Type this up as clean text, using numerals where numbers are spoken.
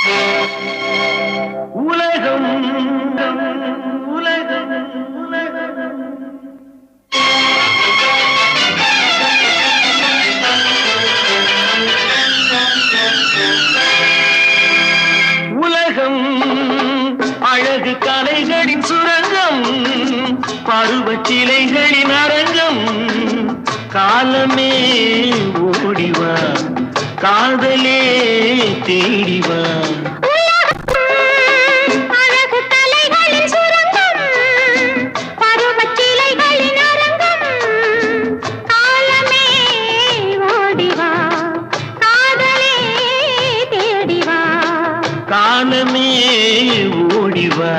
உலகம் உலகம் உலகம் உலகம் அழகு கலைகளின் சுரங்கம், பருவச் சிலைகளின் அரங்கம். காலமே ஓடிவா, காதலே தேடிவா. அழகு கலைகளின் சுரங்கம், பருவச் சிலைகளின் அரங்கம். காலமே ஓடிவா, காதலே தேடிவா. காலமே ஓடிவா,